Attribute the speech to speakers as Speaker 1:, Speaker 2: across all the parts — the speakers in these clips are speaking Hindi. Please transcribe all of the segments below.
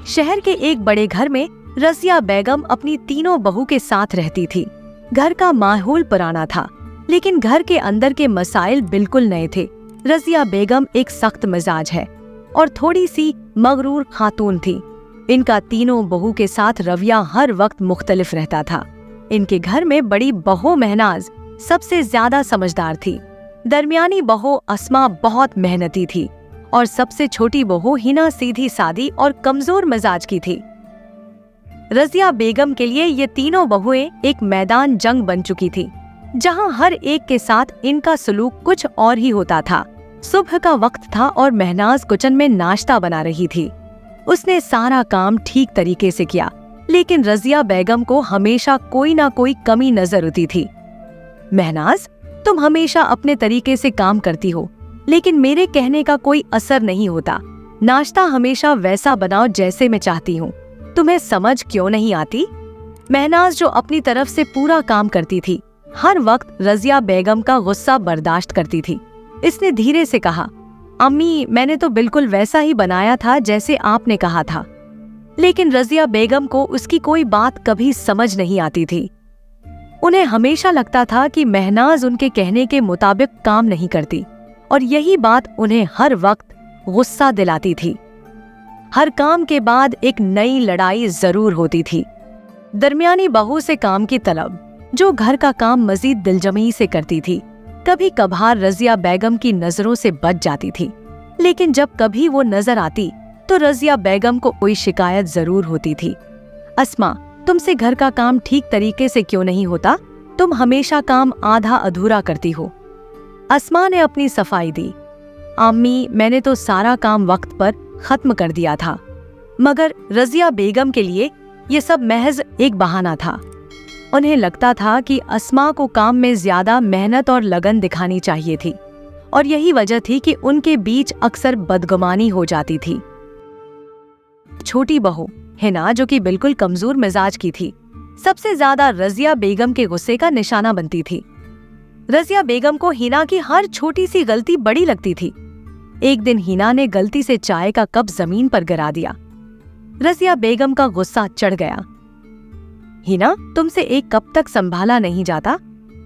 Speaker 1: शहर के एक बड़े घर में रजिया बेगम अपनी तीनों बहू के साथ रहती थी। घर का माहौल पुराना था, लेकिन घर के अंदर के मसाइल बिल्कुल नए थे। रजिया बेगम एक सख्त मिजाज है और थोड़ी सी मगरूर खातून थी। इनका तीनों बहू के साथ रवैया हर वक्त मुख्तलिफ रहता था। इनके घर में बड़ी बहू महनाज सबसे ज्यादा समझदार थी। दरमियानी बहू अस्मा बहुत मेहनती थी और सबसे छोटी बहू हिना सीधी सादी और कमजोर मिजाज की थी। रजिया बेगम के लिए ये तीनों बहुएं एक मैदान जंग बन चुकी थी, जहां हर एक के साथ इनका सलूक कुछ और ही होता था। सुबह का वक्त था और महनाज किचन में नाश्ता बना रही थी। उसने सारा काम ठीक तरीके से किया, लेकिन रजिया बेगम को हमेशा कोई ना कोई कमी नजर आती थी। महनाज, तुम हमेशा अपने तरीके से काम करती हो, लेकिन मेरे कहने का कोई असर नहीं होता। नाश्ता हमेशा वैसा बनाओ जैसे मैं चाहती हूँ। तुम्हें समझ क्यों नहीं आती? महनाज, जो अपनी तरफ से पूरा काम करती थी, हर वक्त रजिया बेगम का गुस्सा बर्दाश्त करती थी। इसने धीरे से कहा, अम्मी, मैंने तो बिल्कुल वैसा ही बनाया था जैसे आपने कहा था। लेकिन रजिया बेगम को उसकी कोई बात कभी समझ नहीं आती थी। उन्हें हमेशा लगता था कि महनाज उनके कहने के मुताबिक काम नहीं करती, और यही बात उन्हें हर वक्त गुस्सा दिलाती थी। हर काम के बाद एक नई लड़ाई जरूर होती थी। दरमियानी बहू से काम की तलब, जो घर का काम मजीद दिलजमी से करती थी, कभी कभार रजिया बेगम की नजरों से बच जाती थी। लेकिन जब कभी वो नजर आती तो रजिया बेगम को कोई शिकायत जरूर होती थी। अस्मा, तुमसे घर का काम ठीक तरीके से क्यों नहीं होता? तुम हमेशा काम आधा अधूरा करती हो। अस्मा ने अपनी सफाई दी। अम्मी, मैंने तो सारा काम वक्त पर खत्म कर दिया था। मगर रजिया बेगम के लिए ये सब महज एक बहाना था। उन्हें लगता था कि अस्मा को काम में ज्यादा मेहनत और लगन दिखानी चाहिए थी, और यही वजह थी कि उनके बीच अक्सर बदगुमानी हो जाती थी। छोटी बहू हिना, जो कि बिल्कुल कमजोर मिजाज की थी, सबसे ज्यादा रजिया बेगम के गुस्से का निशाना बनती थी। रजिया बेगम को हिना की हर छोटी सी गलती बड़ी लगती थी। एक दिन हिना ने गलती से चाय का कप जमीन पर गिरा दिया। रजिया बेगम का गुस्सा चढ़ गया। हिना, तुमसे एक कप तक संभाला नहीं जाता।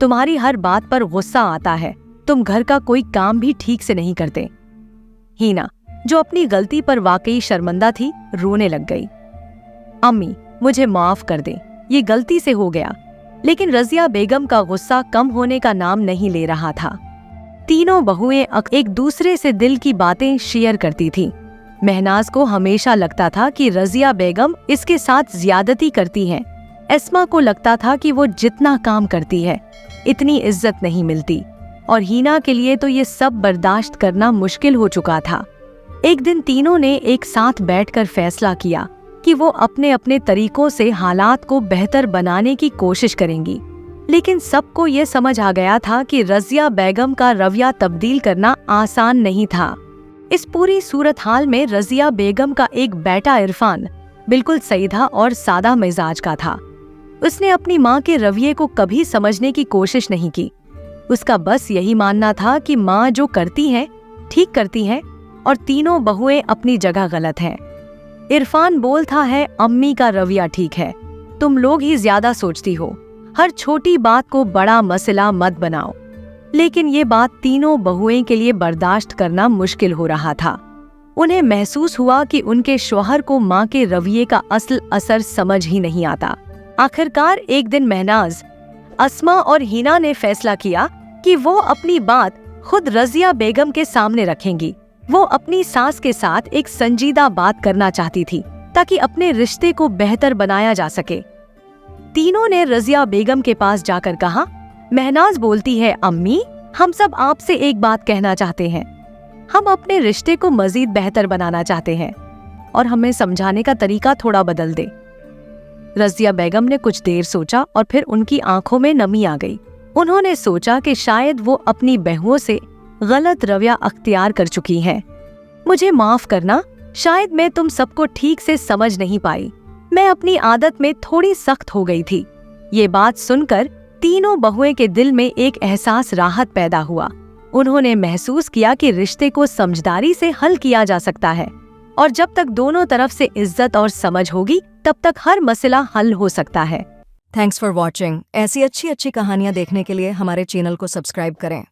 Speaker 1: तुम्हारी हर बात पर गुस्सा आता है। तुम घर का कोई काम भी ठीक से नहीं करते। हिना, जो अपनी गलती पर वाकई शर्मिंदा थी, रोने लग गई। अम्मी, मुझे माफ कर दे, ये गलती से हो गया। लेकिन रजिया बेगम का गुस्सा कम होने का नाम नहीं ले रहा था। तीनों बहुएं एक दूसरे से दिल की बातें शेयर करती थीं। महनाज को हमेशा लगता था कि रजिया बेगम इसके साथ ज्यादती करती हैं। अस्मा को लगता था कि वो जितना काम करती है, इतनी इज्जत नहीं मिलती, और हिना के लिए तो ये सब बर्दाश्त करना मुश्किल हो चुका था। एक दिन तीनों ने एक साथ बैठकर फैसला किया कि वो अपने अपने तरीकों से हालात को बेहतर बनाने की कोशिश करेंगी। लेकिन सबको ये समझ आ गया था कि रजिया बेगम का रवैया तब्दील करना आसान नहीं था। इस पूरी सूरत हाल में रजिया बेगम का एक बेटा इरफान बिल्कुल सीधा और सादा मिजाज का था। उसने अपनी माँ के रवैये को कभी समझने की कोशिश नहीं की। उसका बस यही मानना था कि माँ जो करती है ठीक करती है, और तीनों बहुएं अपनी जगह गलत हैं। इरफान बोलता है, अम्मी का रवैया ठीक है, तुम लोग ही ज्यादा सोचती हो, हर छोटी बात को बड़ा मसला मत बनाओ। लेकिन ये बात तीनों बहुएं के लिए बर्दाश्त करना मुश्किल हो रहा था। उन्हें महसूस हुआ कि उनके शौहर को माँ के रवैये का असल असर समझ ही नहीं आता। आखिरकार एक दिन महनाज, अस्मा और हिना ने फैसला किया कि वो अपनी बात खुद रजिया बेगम के सामने रखेंगी। वो अपनी सास के साथ एक संजीदा बात करना चाहती थी, ताकि अपने रिश्ते को बेहतर बनाया जा सके। तीनों ने रजिया बेगम के पास जाकर कहा, महनाज बोलती है, अम्मी, हम सब आपसे एक बात कहना चाहते हैं। हम अपने रिश्ते को मजीद बेहतर बनाना चाहते हैं, और हमें समझाने का तरीका थोड़ा बदल दे। रजिया बेगम ने कुछ देर सोचा और फिर उनकी आंखों में नमी आ गई। उन्होंने सोचा कि शायद वो अपनी बहूओं से गलत रवैया अख्तियार कर चुकी हैं। मुझे माफ करना, शायद मैं तुम सबको ठीक से समझ नहीं पाई। मैं अपनी आदत में थोड़ी सख्त हो गई थी। ये बात सुनकर तीनों बहुएं के दिल में एक एहसास राहत पैदा हुआ। उन्होंने महसूस किया कि रिश्ते को समझदारी से हल किया जा सकता है। और जब तक दोनों तरफ से इज्जत और समझ होगी तब तक हर मसला हल हो सकता है।
Speaker 2: Thanks for watching. ऐसी अच्छी अच्छी कहानियाँ देखने के लिए हमारे चैनल को सब्सक्राइब करें।